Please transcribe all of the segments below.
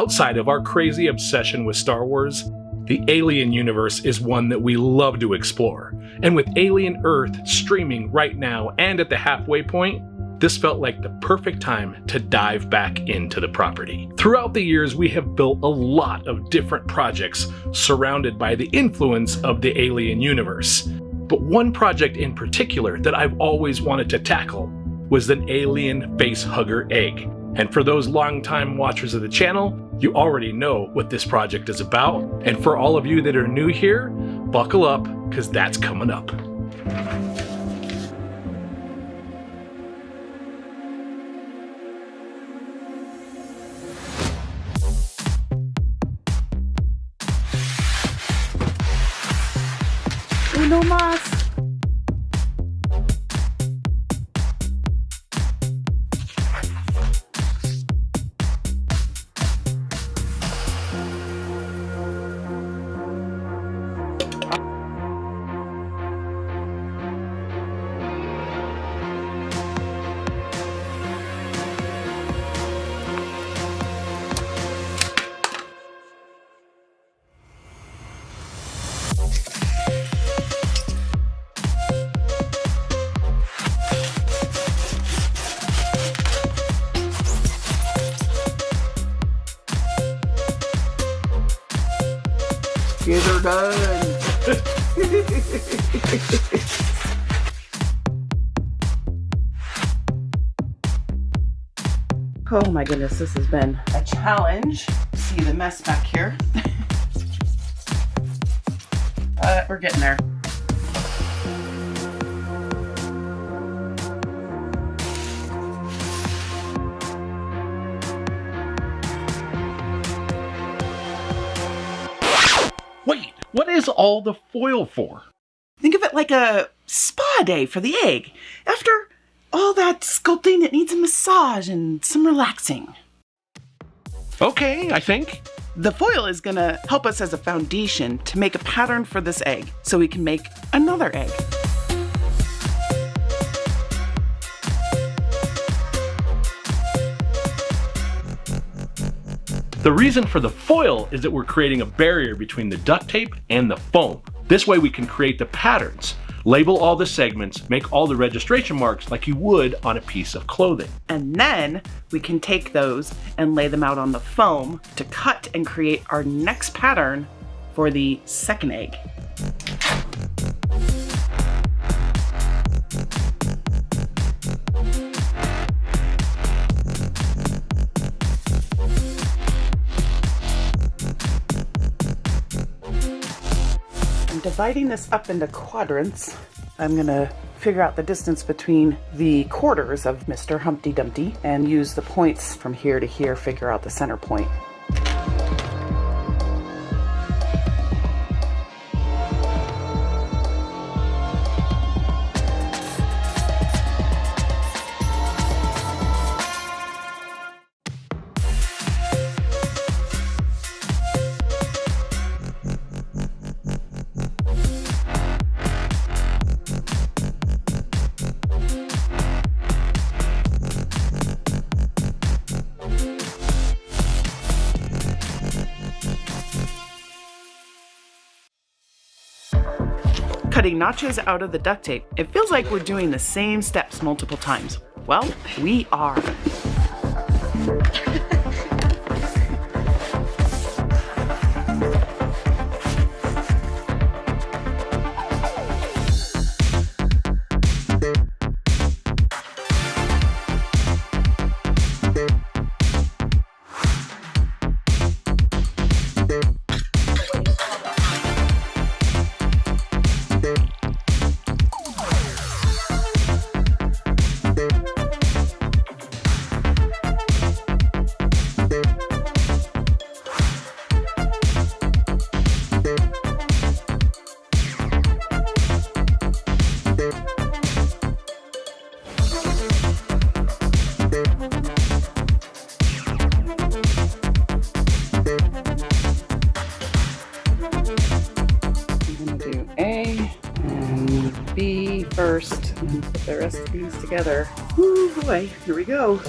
Outside of our crazy obsession with Star Wars, the Alien universe is one that we love to explore. And with Alien Earth streaming right now and at the halfway point, this felt like the perfect time to dive back into the property. Throughout the years, we have built a lot of different projects surrounded by the influence of the Alien universe. But one project in particular that I've always wanted to tackle was an Alien Facehugger Egg. And for those longtime watchers of the channel, you already know what this project is about. And for all of you that are new here, buckle up, because that's coming up. Uno más. Get her done. Oh my goodness, this has been a challenge. See the mess back here. But we're getting there. Wait, what is all the foil for? Think of it like a spa day for the egg. After all that sculpting, it needs a massage and some relaxing. Okay, I think. The foil is gonna help us as a foundation to make a pattern for this egg so we can make another egg. The reason for the foil is that we're creating a barrier between the duct tape and the foam. This way we can create the patterns, label all the segments, make all the registration marks like you would on a piece of clothing. And then we can take those and lay them out on the foam to cut and create our next pattern for the second egg. Dividing this up into quadrants, I'm gonna figure out the distance between the quarters of Mr. Humpty Dumpty and use the points from here to here, figure out the center point. Cutting notches out of the duct tape. It feels like we're doing the same steps multiple times. Well, we are. B first and put the rest of these together. Woo boy, here we go.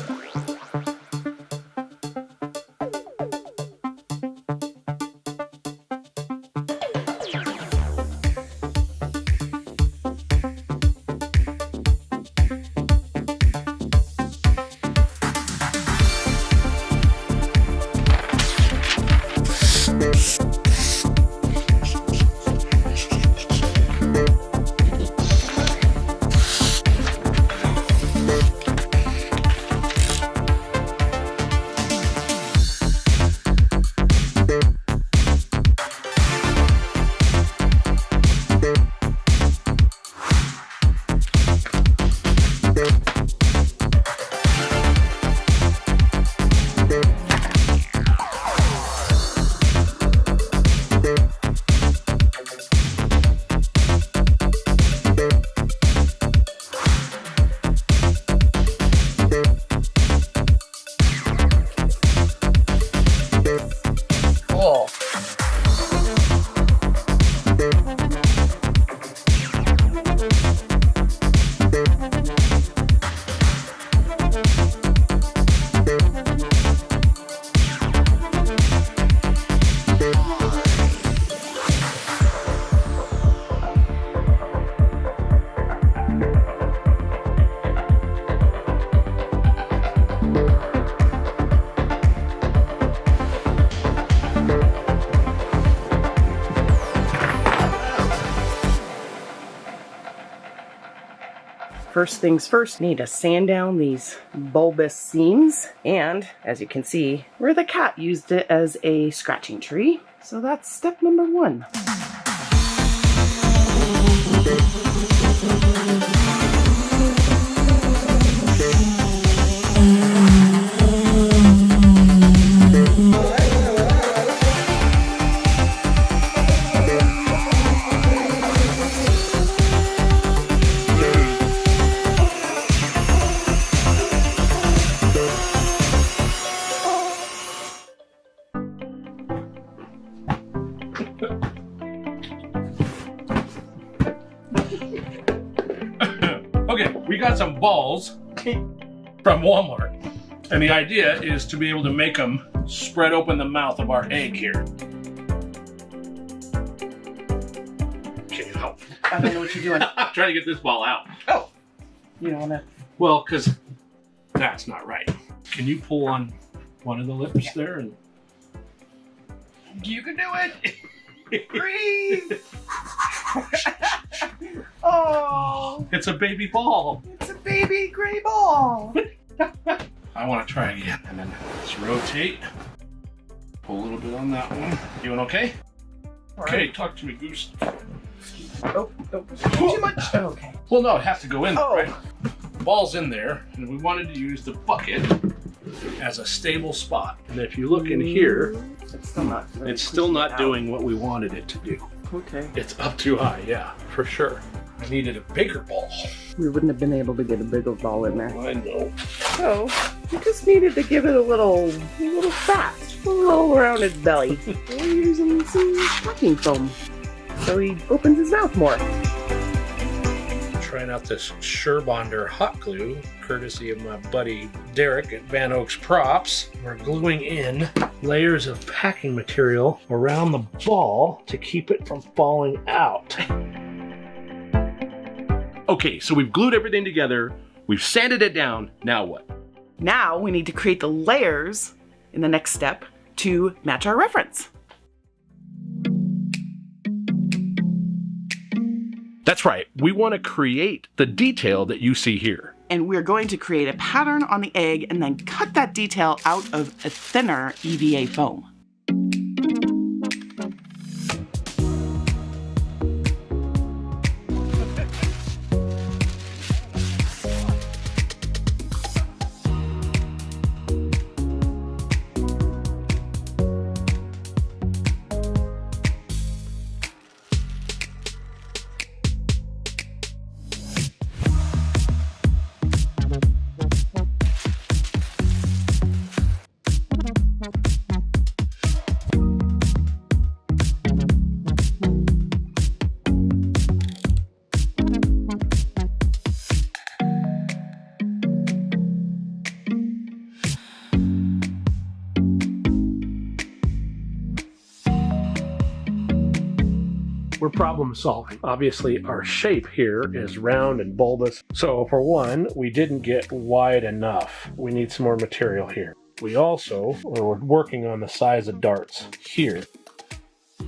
First things first, need to sand down these bulbous seams, and as you can see, where the cat used it as a scratching tree. So that's step number 1. Okay, we got some balls from Walmart. And the idea is to be able to make them spread open the mouth of our egg here. Can you help? I don't know what you're doing. I'm trying to get this ball out. Oh, you don't want to. Well, because that's not right. Can you pull on one of the lips there? And You can do it. Breathe. Oh, it's a baby ball. it's a baby gray ball. I want to try again. And then let's rotate. Pull a little bit on that one. Doing okay? Okay, talk to me, Goose. Oh, too much. Okay. Well, no, it has to go in there, Oh. right? Ball's in there, and we wanted to use the bucket as a stable spot. And if you look in here, It's still not doing what we wanted it to do. Okay. It's up too high, yeah, for sure. I needed a bigger ball. We wouldn't have been able to get a bigger ball in there. I know. So we just needed to give it a little fat, a little around its belly. We're using some packing foam so he opens his mouth more. Trying out this Surebonder hot glue, courtesy of my buddy Derek at Van Oaks Props. We're gluing in layers of packing material around the ball to keep it from falling out. Okay, so we've glued everything together, we've sanded it down, now what? Now we need to create the layers in the next step to match our reference. That's right, we want to create the detail that you see here. And we're going to create a pattern on the egg and then cut that detail out of a thinner EVA foam. We're problem solving. Obviously, our shape here is round and bulbous. So for one, we didn't get wide enough. We need some more material here. We also are working on the size of darts here.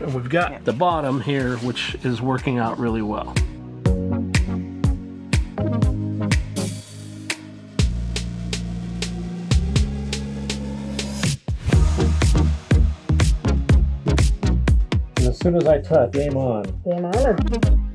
And we've got the bottom here, which is working out really well. And as soon as I touch, game on. Game on.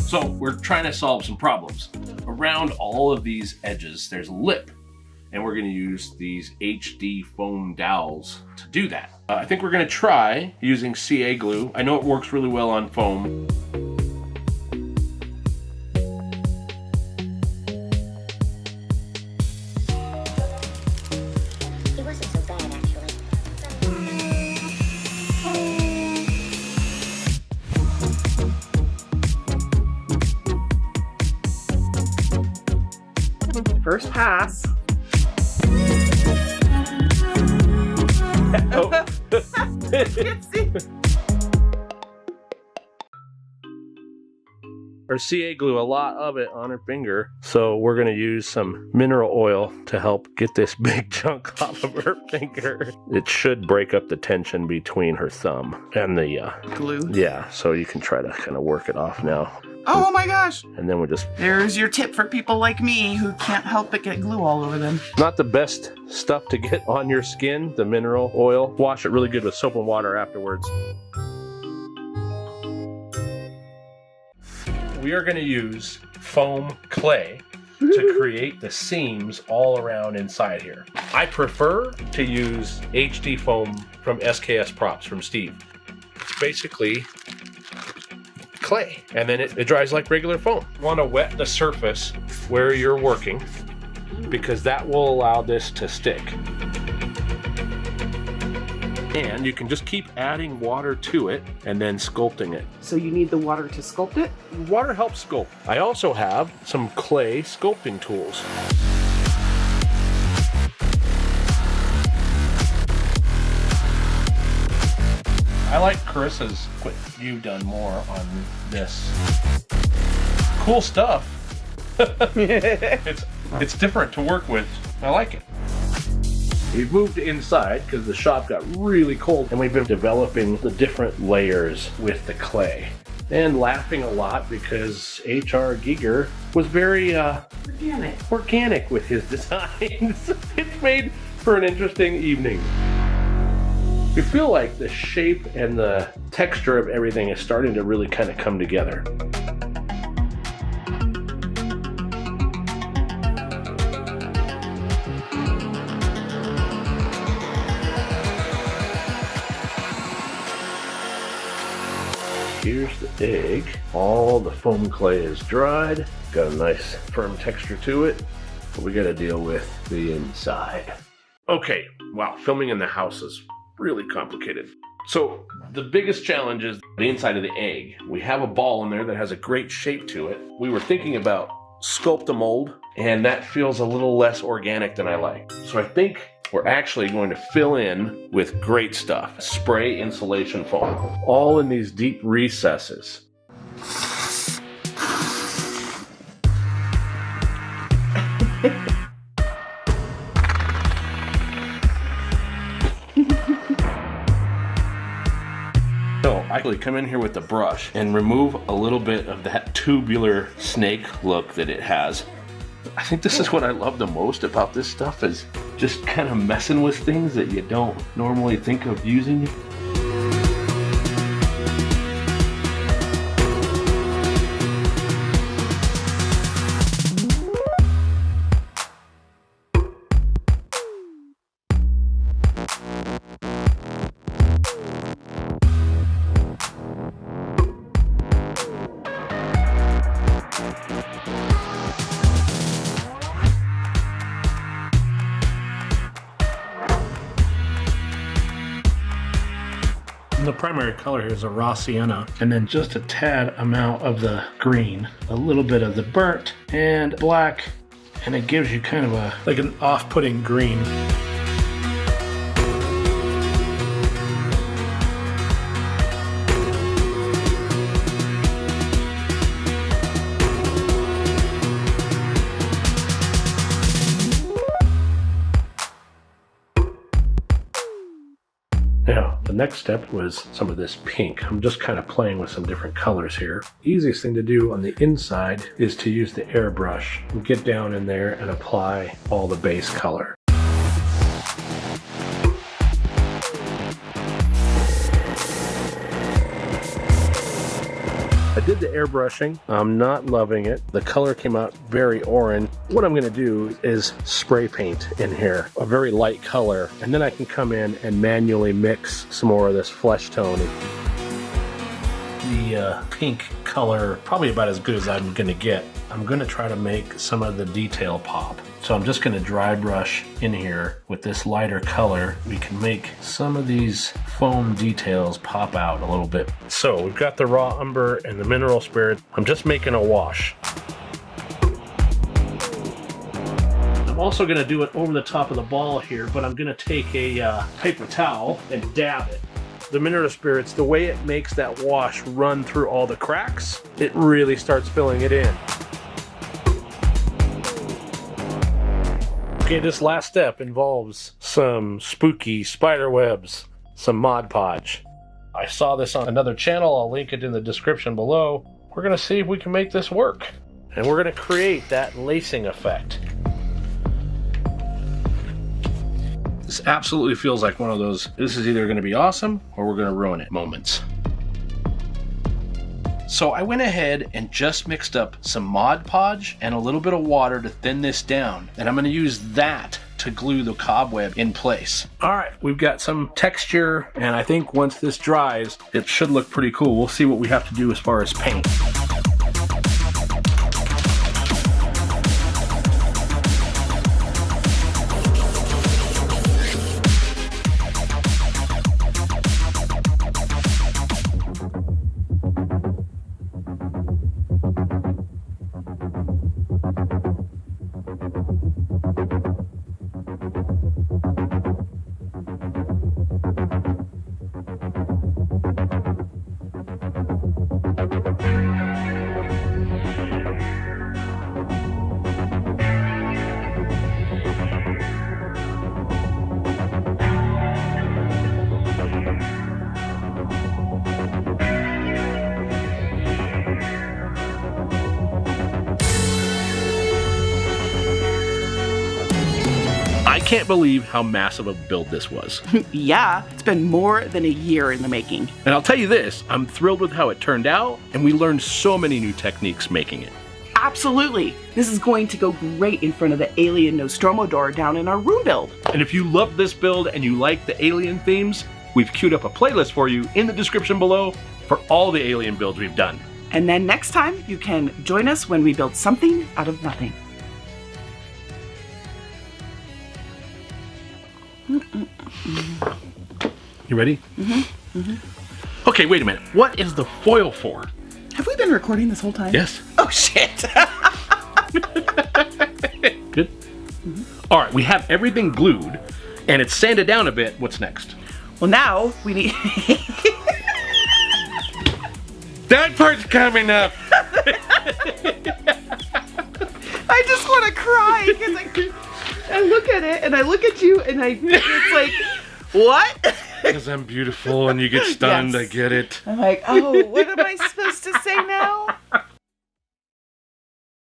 So we're trying to solve some problems. Around all of these edges, there's a lip, and we're gonna use these HD foam dowels to do that. I think we're gonna try using CA glue. I know it works really well on foam. It wasn't so bad, actually. First pass. Oh. Our CA glue, a lot of it on her finger. So we're gonna use some mineral oil to help get this big chunk off of her finger. It should break up the tension between her thumb and the Glue. yeah, so you can try to kind of work it off now. Oh my gosh. And then we'll just, There's your tip for people like me who can't help but get glue all over them. not the best stuff to get on your skin, the mineral oil. Wash it really good with soap and water afterwards. We are gonna use foam clay to create the seams all around inside here. I prefer to use HD foam from SKS Props from Steve. It's basically clay, and then it dries like regular foam. You want to wet the surface where you're working because that will allow this to stick. And you can just keep adding water to it and then sculpting it. So you need the water to sculpt it? Water helps sculpt. I also have some clay sculpting tools. I like Carissa's what you've done more on this. Cool stuff. It's different to work with. I like it. We've moved inside because the shop got really cold, and we've been developing the different layers with the clay. And laughing a lot because H.R. Giger was very organic with his designs. It's made for an interesting evening. We feel like the shape and the texture of everything is starting to really kind of come together. Here's the egg. All the foam clay is dried. Got a nice firm texture to it. But we got to deal with the inside. Okay, wow, filming in the house is really complicated. So the biggest challenge is the inside of the egg. We have a ball in there that has a great shape to it. We were thinking about sculpt a mold, and that feels a little less organic than I like. So I think we're actually going to fill in with great stuff. Spray insulation foam, all in these deep recesses. So I actually come in here with the brush and remove a little bit of that tubular snake look that it has. I think this is what I love the most about this stuff, is just kind of messing with things that you don't normally think of using. The primary color here is a raw sienna, and then just a tad amount of the green, a little bit of the burnt and black, And it gives you kind of like an off-putting green. Now, the next step was some of this pink. I'm just kind of playing with some different colors here. Easiest thing to do on the inside is to use the airbrush and get down in there and apply all the base color. I did the airbrushing. I'm not loving it. The color came out very orange. What I'm gonna do is spray paint in here, a very light color, and then I can come in and manually mix some more of this flesh tone. The pink color, probably about as good as I'm gonna get. I'm gonna try to make some of the detail pop. So I'm just gonna dry brush in here with this lighter color. We can make some of these foam details pop out a little bit. So we've got the raw umber and the mineral spirit. I'm just making a wash. I'm also gonna do it over the top of the ball here, but I'm gonna take a paper towel and dab it. The mineral spirits, the way it makes that wash run through all the cracks, it really starts filling it in. Okay, this last step involves some spooky spider webs, some Mod Podge. I saw this on another channel, I'll link it in the description below. We're gonna see if we can make this work. And we're gonna create that lacing effect. This absolutely feels like one of those, this is either gonna be awesome or we're gonna ruin it moments. So I went ahead and just mixed up some Mod Podge and a little bit of water to thin this down. And I'm gonna use that to glue the cobweb in place. All right, we've got some texture, and I think once this dries, it should look pretty cool. We'll see what we have to do as far as paint. I can't believe how massive a build this was. Yeah, it's been more than a year in the making. And I'll tell you this, I'm thrilled with how it turned out, and we learned so many new techniques making it. Absolutely. This is going to go great in front of the Alien Nostromo door down in our room build. And if you love this build and you like the alien themes, we've queued up a playlist for you in the description below for all the alien builds we've done. And then next time, you can join us when we build something out of nothing. You ready? Mm-hmm. Mm-hmm. Okay, wait a minute. What is the foil for? Have we been recording this whole time? Yes. Oh, shit. Good? Mm-hmm. All right, we have everything glued, and it's sanded down a bit. What's next? Well, now we need... That part's coming up. I just want to cry because I look at it and I look at you and it's like, what? Because I'm beautiful and you get stunned, Yes. I get it. I'm like, oh, what am I supposed to say now?